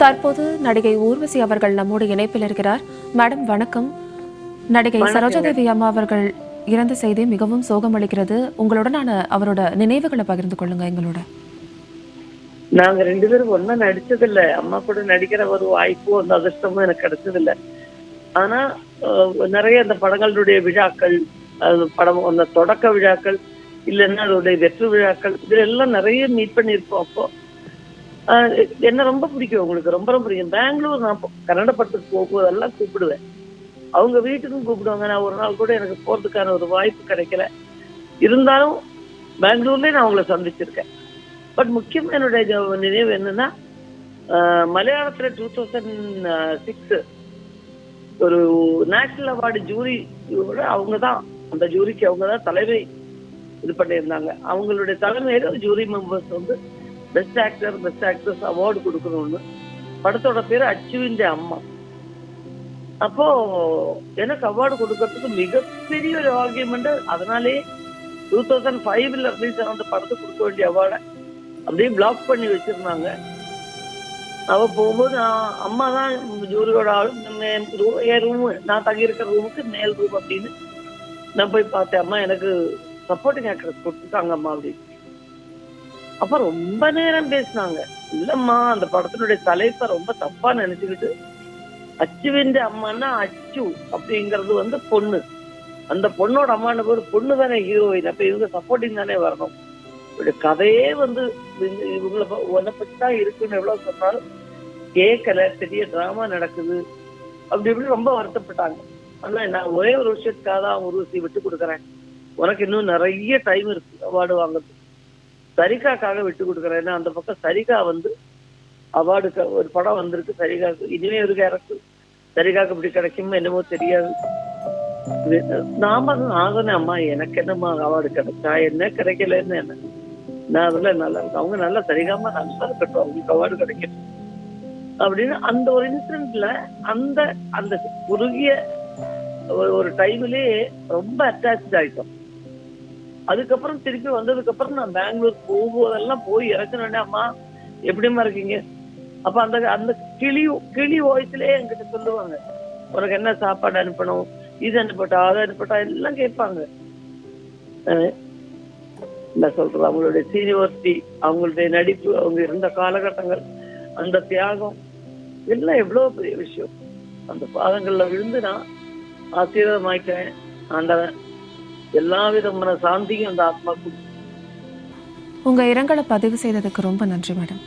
தற்போது நடிகை ஊர்வசி அவர்கள் நம்மோடு இணைப்பில் இருக்கிறார். மேடம் வணக்கம். நடிகை வணக்கங்க. சரோஜாதேவி அம்மா அவர்கள் இறந்த செய்தி மிகவும் சோகம் அளிக்கிறது. உங்களுடனான அவரோட நினைவுகளை பகிர்ந்து கொள்ளுங்க எங்களோட. நாங்க 2 பேரும் ஒண்ணா நடிச்சதில்ல. அம்மா கூட நடிக்கிற ஒரு வாய்ப்பும், அந்த அதிர்ஷ்டமும் எனக்கு கிடைச்சதில்ல. ஆனா, நெறைய அந்த படங்களுடைய விழாக்கள், அது படம் அந்த தொடக்க விழாக்கள், இல்லன்னா அதோடைய வெற்று விழாக்கள், இதுல எல்லாம் நெறைய மீட் பண்ணியிருப்போம் அப்போ. அ என்ன ரொம்ப பிடிக்கும் உங்களுக்கு. ரொம்ப ரொம்ப பிடிக்கும். பெங்களூர் நான் கன்னட படத்துக்கு போகும்போதெல்லாம் கூப்பிடுவேன். அவங்க வீட்டுக்கும் கூப்பிடுவாங்க. நான் ஒரு நாள் கூட எனக்கு போறதுக்கான ஒரு வாய்ப்பு கிடைக்கல. இருந்தாலும் பெங்களூர்லயே நான் அவங்கள சந்திச்சிருக்கேன். பட் முக்கியமா என்னுடைய நினைவு என்னன்னா, மலையாளத்துல 2006 ஒரு நேஷனல் அவார்டு ஜூரி அவங்க தான், அந்த ஜூரிக்கு அவங்க தான் தலைமை இது பண்ணியிருந்தாங்க. அவங்களுடைய தலைமையில ஜூரி மெம்பர்ஸ் வந்து best actor, best actress award கொடுக்கணும்னு. படத்தோட பேரு அச்சுவின் அம்மா. அப்போ எனக்கு அவார்டு கொடுக்கறதுக்கு மிகப்பெரிய ஒரு ஆர்கியூமெண்ட். அதனாலேயே 2005ல ரிலீஸ் ஆன அந்த படத்துக்கு கொடுக்க வேண்டிய அவார்டை அப்படியே பிளாக் பண்ணி வச்சிருந்தாங்க. அவ போகும்போது அம்மா தான் ஜூரியோட ஆளு. என் ரூமு, நான் தங்கியிருக்கிற ரூமுக்கு மேல் ரூம் அப்படின்னு நான் போய் பார்த்தேன். அம்மா எனக்கு சப்போர்ட்டிங் ஆக்ட்ரஸ் கொடுத்துட்டாங்க அம்மா அப்படின்னு. அப்ப ரொம்ப நேரம் பேசினாங்க. இல்லம்மா, அந்த படத்தினுடைய தலைப்பை ரொம்ப தப்பா நினைச்சுக்கிட்டு, அச்சுவின் அம்மான்னா அச்சு அப்படிங்கிறது வந்து பொண்ணு. அந்த பொண்ணோட அம்மான்னு போது பொண்ணு தானே ஹீரோயின். அப்ப இவங்க சப்போர்ட்டிங் தானே வரணும். கதையே வந்து இவங்களை உன்னை பத்தி தான் இருக்குன்னு எவ்வளவு சொன்னாலும் கேட்கல. பெரிய டிராமா நடக்குது அப்படி இப்படி ரொம்ப வருத்தப்பட்டாங்க. ஆனா நான் ஒரே ஒரு விஷயத்துக்காக தான் ஊர்வசி விட்டு கொடுக்குறேன். உனக்கு இன்னும் நிறைய டைம் இருக்கு அவார்டு வாங்குறது. சரிகாக்காக விட்டு கொடுக்குறேன். ஏன்னா அந்த பக்கம் சரிகா வந்து அவார்டுக்கு ஒரு படம் வந்திருக்கு சரிகாக்கு. இனிமே ஒரு கேரக்டர் சரிகாக்கு இப்படி கிடைக்குமோ என்னமோ தெரியாது. நாம ஆகணும் அம்மா, எனக்கு என்னம்மா அவார்டு கிடைச்சா என்ன, கிடைக்கலன்னு என்ன, நான் அதெல்லாம் நல்லா இருக்கு. அவங்க நல்லா சரிகாம நல்லா இருக்கட்டும், அவங்களுக்கு அவார்டு கிடைக்கும் அப்படின்னு அந்த ஒரு இன்சிடென்ட்ல அந்த அந்த குறுகிய ஒரு டைம்லயே ரொம்ப அட்டாச் ஆயிட்டோம். அதுக்கப்புறம் திருப்பி வந்ததுக்கு அப்புறம் நான் பெங்களூர் போகும்போதெல்லாம் போய் இறக்கணுன்னே, அம்மா எப்படிமா இருக்கீங்க. அப்ப அந்த அந்த கிளி வாய்ஸ்லயே என்கிட்ட சொல்லுவாங்க, உனக்கு என்ன சாப்பாடு அனுப்பணும், இது அனுப்பட்டா அதை அனுப்பட்டா எல்லாம் கேட்பாங்க. என்ன சொல்றது, அவங்களுடைய சீனியாரிட்டி, அவங்களுடைய நடிப்பு, அவங்க இருந்த காலகட்டங்கள், அந்த தியாகம் எல்லாம் எவ்வளவு பெரிய விஷயம். அந்த பாதங்கள்ல விழுந்து நான் ஆசீர்வாதமாய்க்கிறேன். ஆண்டவன் எல்லா விதமான சாந்தியும் அந்த ஆத்மாக்கு. உங்க இரங்கலை பதிவு செய்ததுக்கு ரொம்ப நன்றி மேடம்.